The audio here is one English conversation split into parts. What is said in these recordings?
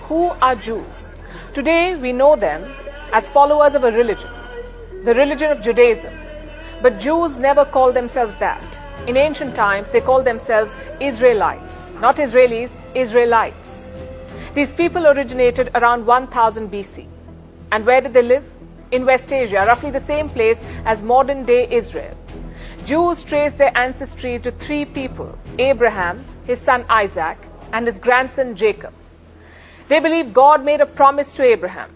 Who are Jews? Today we know them as followers of a religion, the religion of Judaism. But Jews never called themselves that. In ancient times, they called themselves Israelites. Not Israelis, Israelites. These people originated around 1000 BC. And where did they live? In West Asia, roughly the same place as modern-day Israel. Jews trace their ancestry to three people: Abraham, his son Isaac, and his grandson Jacob. They believe God made a promise to Abraham,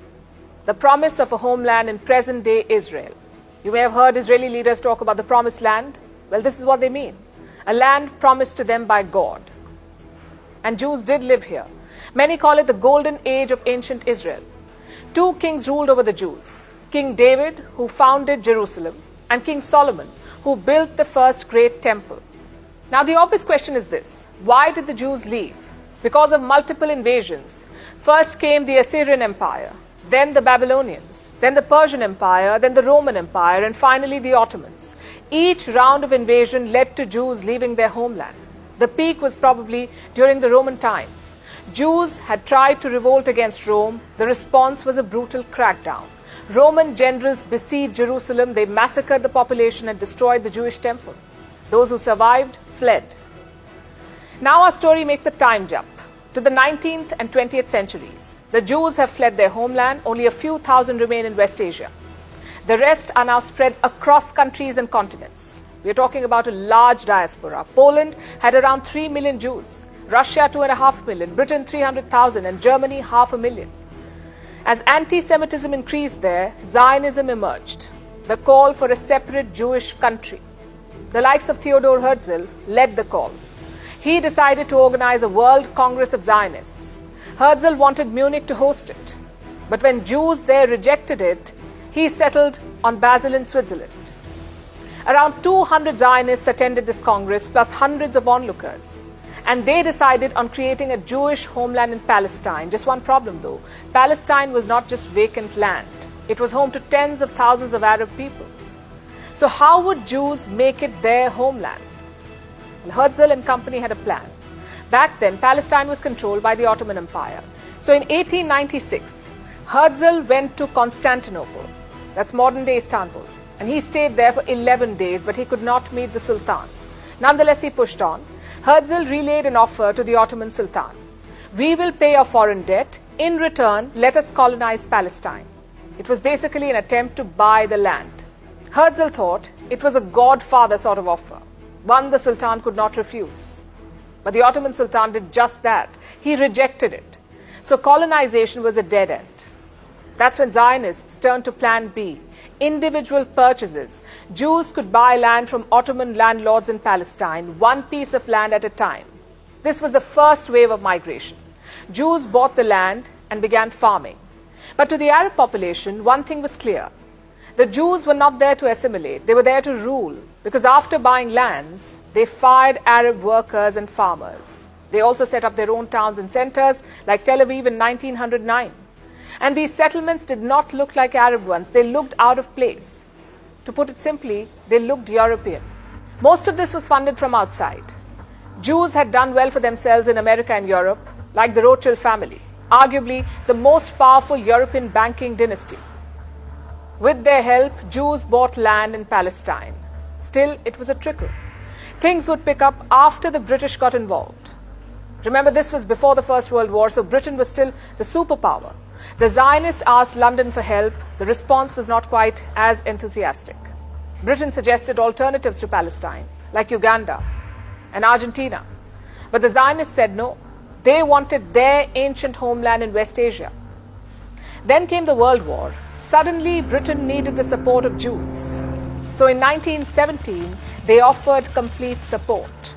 the promise of a homeland in present-day Israel. You may have heard Israeli leaders talk about the promised land. Well, this is what they mean: a land promised to them by God. And Jews did live here. Many call it the golden age of ancient Israel. Two kings ruled over the Jews: King David, who founded Jerusalem, and King Solomon, who built the first great temple. Now, the obvious question is this: why did the Jews leave? Because of multiple invasions. First came the Assyrian Empire, then the Babylonians, then the Persian Empire, then the Roman Empire, and finally the Ottomans. Each round of invasion led to Jews leaving their homeland. The peak was probably during the Roman times. Jews had tried to revolt against Rome. The response was a brutal crackdown. Roman generals besieged Jerusalem. They massacred the population and destroyed the Jewish temple. Those who survived fled. Now our story makes a time jump to the 19th and 20th centuries. The Jews have fled their homeland. Only a few thousand remain in West Asia. The rest are now spread across countries and continents. We are talking about a large diaspora. Poland had around 3 million Jews, Russia 2.5 million, Britain 300,000, and Germany 500,000. As anti-Semitism increased there, Zionism emerged, the call for a separate Jewish country. The likes of Theodor Herzl led the call. He decided to organize a World Congress of Zionists. Herzl wanted Munich to host it. But when Jews there rejected it, he settled on Basel in Switzerland. Around 200 Zionists attended this Congress, plus hundreds of onlookers. And they decided on creating a Jewish homeland in Palestine. Just one problem though: Palestine was not just vacant land. It was home to tens of thousands of Arab people. So how would Jews make it their homeland? Well, Herzl and company had a plan. Back then, Palestine was controlled by the Ottoman Empire. So in 1896, Herzl went to Constantinople, that's modern-day Istanbul, and he stayed there for 11 days, but he could not meet the Sultan. Nonetheless, he pushed on. Herzl relayed an offer to the Ottoman Sultan: "We will pay our foreign debt. In return, let us colonize Palestine." It was basically an attempt to buy the land. Herzl thought it was a godfather sort of offer, one the Sultan could not refuse. But the Ottoman Sultan did just that. He rejected it. So colonization was a dead end. That's when Zionists turned to Plan B: individual purchases. Jews could buy land from Ottoman landlords in Palestine, one piece of land at a time. This was the first wave of migration. Jews bought the land and began farming. But to the Arab population, one thing was clear: the Jews were not there to assimilate, they were there to rule, because after buying lands, they fired Arab workers and farmers. They also set up their own towns and centers, like Tel Aviv in 1909. And these settlements did not look like Arab ones. They looked out of place. To put it simply, they looked European. Most of this was funded from outside. Jews had done well for themselves in America and Europe, like the Rothschild family, arguably the most powerful European banking dynasty. With their help, Jews bought land in Palestine. Still, it was a trickle. Things would pick up after the British got involved. Remember, this was before the First World War, so Britain was still the superpower. The Zionists asked London for help. The response was not quite as enthusiastic. Britain suggested alternatives to Palestine, like Uganda and Argentina. But the Zionists said no. They wanted their ancient homeland in West Asia. Then came the World War. Suddenly, Britain needed the support of Jews. So in 1917, they offered complete support.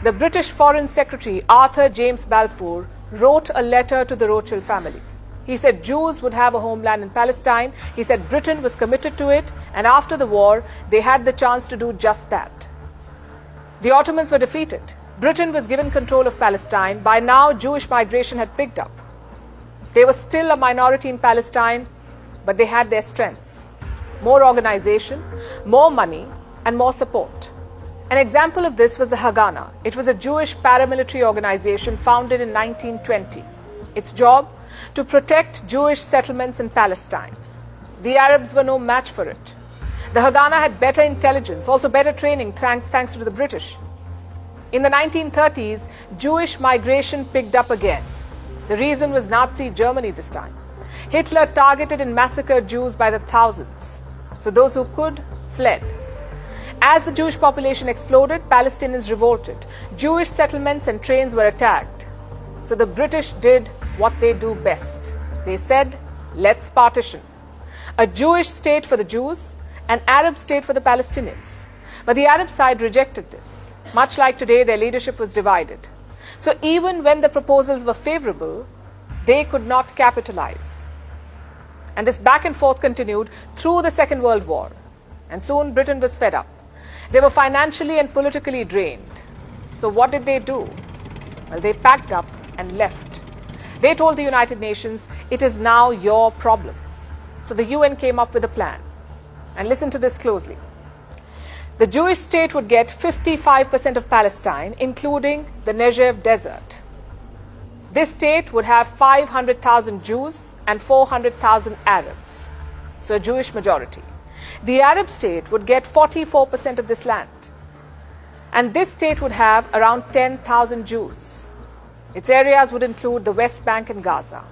The British Foreign Secretary, Arthur James Balfour, wrote a letter to the Rothschild family. He said Jews would have a homeland in Palestine. He said Britain was committed to it, and after the war, they had the chance to do just that. The Ottomans were defeated. Britain was given control of Palestine. By now, Jewish migration had picked up. They were still a minority in Palestine, but they had their strengths: more organization, more money, and more support. An example of this was the Haganah. It was a Jewish paramilitary organization founded in 1920. its job to protect Jewish settlements in Palestine. The Arabs were no match for it. The Haganah had better intelligence, also better training thanks to the British. In the 1930s, Jewish migration picked up again. The reason was Nazi Germany this time. Hitler targeted and massacred Jews by the thousands. So those who could fled. As the Jewish population exploded, Palestinians revolted. Jewish settlements and trains were attacked. So the British did what they do best. They said, let's partition. A Jewish state for the Jews, an Arab state for the Palestinians. But the Arab side rejected this. Much like today, their leadership was divided. So even when the proposals were favorable, they could not capitalize. And this back and forth continued through the Second World War. And soon Britain was fed up. They were financially and politically drained. So what did they do? Well, they packed up and left. They told the United Nations, it is now your problem. So the UN came up with a plan. And listen to this closely. The Jewish state would get 55% of Palestine, including the Negev desert. This state would have 500,000 Jews and 400,000 Arabs, so a Jewish majority. The Arab state would get 44% of this land. And this state would have around 10,000 Jews. Its areas would include the West Bank and Gaza.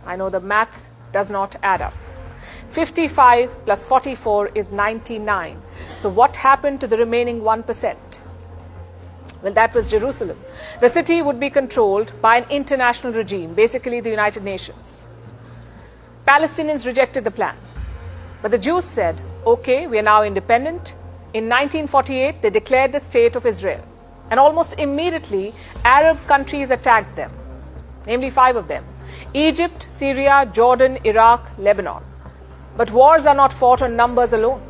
I know the math does not add up. 55 plus 44 is 99. So what happened to the remaining 1%? Well, that was Jerusalem. The city would be controlled by an international regime, basically the United Nations. Palestinians rejected the plan. But the Jews said, okay, we are now independent. In 1948, they declared the state of Israel. And almost immediately, Arab countries attacked them, namely 5 of them: Egypt, Syria, Jordan, Iraq, Lebanon. But wars are not fought on numbers alone.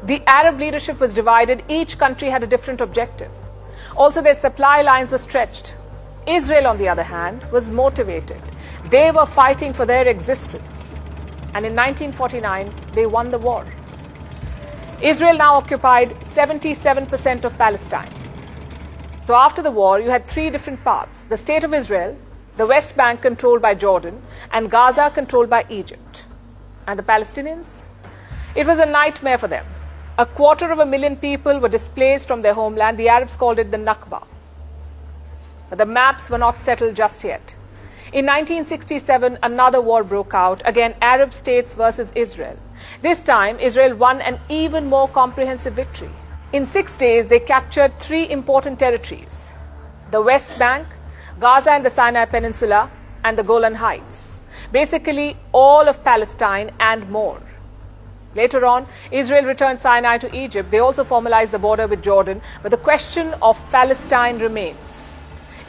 The Arab leadership was divided. Each country had a different objective. Also, their supply lines were stretched. Israel, on the other hand, was motivated. They were fighting for their existence. And in 1949, they won the war. Israel now occupied 77% of Palestine. So after the war, you had 3 different parts: the state of Israel, the West Bank controlled by Jordan, and Gaza controlled by Egypt. And the Palestinians? It was a nightmare for them. 250,000 people were displaced from their homeland. The Arabs called it the Nakba. But the maps were not settled just yet. In 1967, another war broke out. Again, Arab states versus Israel. This time, Israel won an even more comprehensive victory. In 6 days, they captured 3 important territories: the West Bank, Gaza and the Sinai Peninsula, and the Golan Heights. Basically, all of Palestine and more. Later on, Israel returned Sinai to Egypt. They also formalized the border with Jordan. But the question of Palestine remains.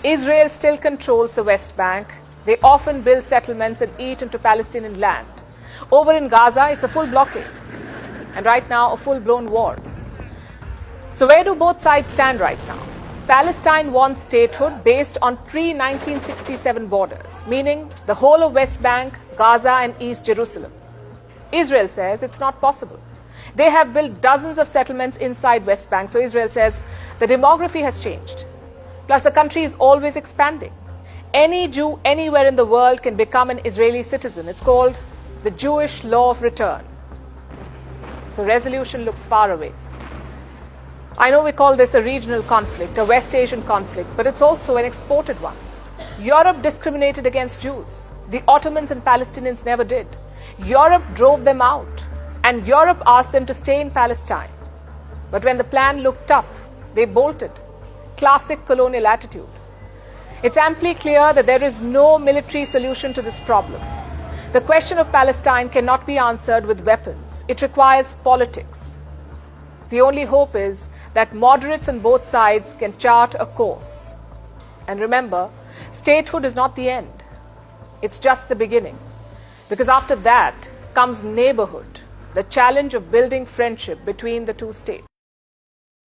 Israel still controls the West Bank. They often build settlements and eat into Palestinian land. Over in Gaza, it's a full blockade. And right now, a full-blown war. So where do both sides stand right now? Palestine wants statehood based on pre-1967 borders, meaning the whole of West Bank, Gaza and East Jerusalem. Israel says it's not possible. They have built dozens of settlements inside West Bank, so Israel says the demography has changed. Plus, the country is always expanding. Any Jew anywhere in the world can become an Israeli citizen. It's called the Jewish law of return. So resolution looks far away. I know we call this a regional conflict, a West Asian conflict, but it's also an exported one. Europe discriminated against Jews. The Ottomans and Palestinians never did. Europe drove them out, and Europe asked them to stay in Palestine. But when the plan looked tough, they bolted. Classic colonial attitude. It's amply clear that there is no military solution to this problem. The question of Palestine cannot be answered with weapons. It requires politics. The only hope is that moderates on both sides can chart a course. And remember, statehood is not the end. It's just the beginning. Because after that comes neighborhood, the challenge of building friendship between the 2 states.